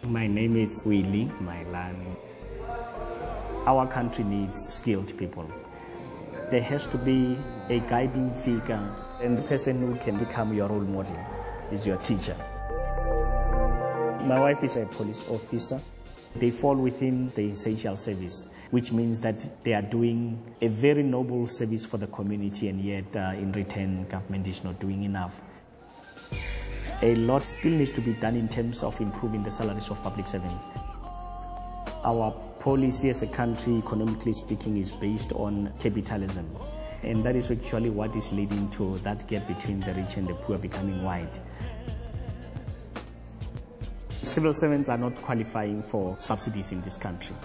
My name is Willie Mailani. Our country needs skilled people. There has to be a guiding figure, and the person who can become your role model is your teacher. My wife is a police officer. They fall within the essential service, which means that they are doing a very noble service for the community, and yet in return, government is not doing enough. A lot still needs to be done in terms of improving the salaries of public servants. Our policy as a country, economically speaking, is based on capitalism. And that is actually what is leading to that gap between the rich and the poor becoming wide. Civil servants are not qualifying for subsidies in this country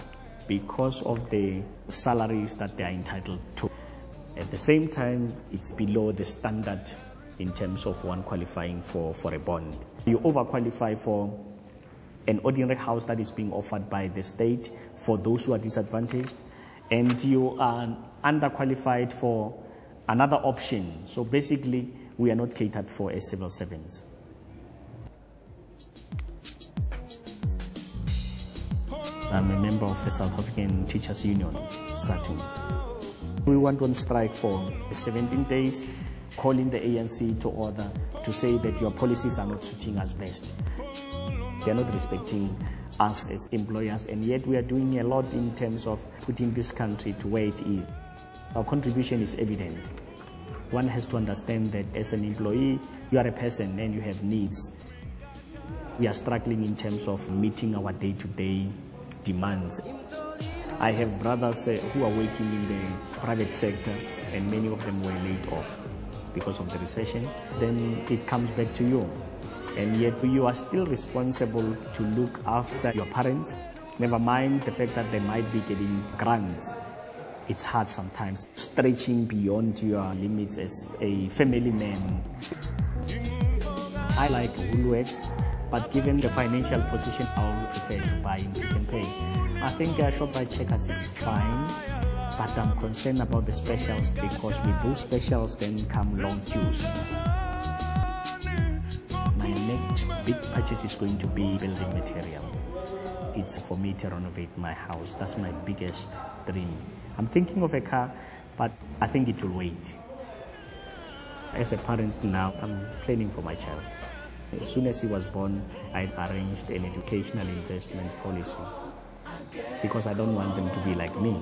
because of the salaries that they are entitled to. At the same time, it's below the standard in terms of one qualifying for a bond. You overqualify for an ordinary house that is being offered by the state for those who are disadvantaged, and you are underqualified for another option. So basically, we are not catered for as civil servants. I'm a member of the South African Teachers Union, SATU. We went on strike for 17 days, calling the ANC to order to say that your policies are not suiting us best. They are not respecting us as employers, and yet we are doing a lot in terms of putting this country to where it is. Our contribution is evident. One has to understand that as an employee, you are a person and you have needs. We are struggling in terms of meeting our day-to-day demands. I have brothers who are working in the private sector, and many of them were laid off because of the recession. Then it comes back to you. And yet you are still responsible to look after your parents. Never mind the fact that they might be getting grants. It's hard sometimes, stretching beyond your limits as a family man. I like Woolworths, but given the financial position, I would prefer to buy in Pick n Pay. I think Shoprite Checkers is fine, but I'm concerned about the specials, because with those specials then come long queues. My next big purchase is going to be building material. It's for me to renovate my house. That's my biggest dream. I'm thinking of a car, but I think it will wait. As a parent now, I'm planning for my child. As soon as he was born, I arranged an educational investment policy because I don't want them to be like me.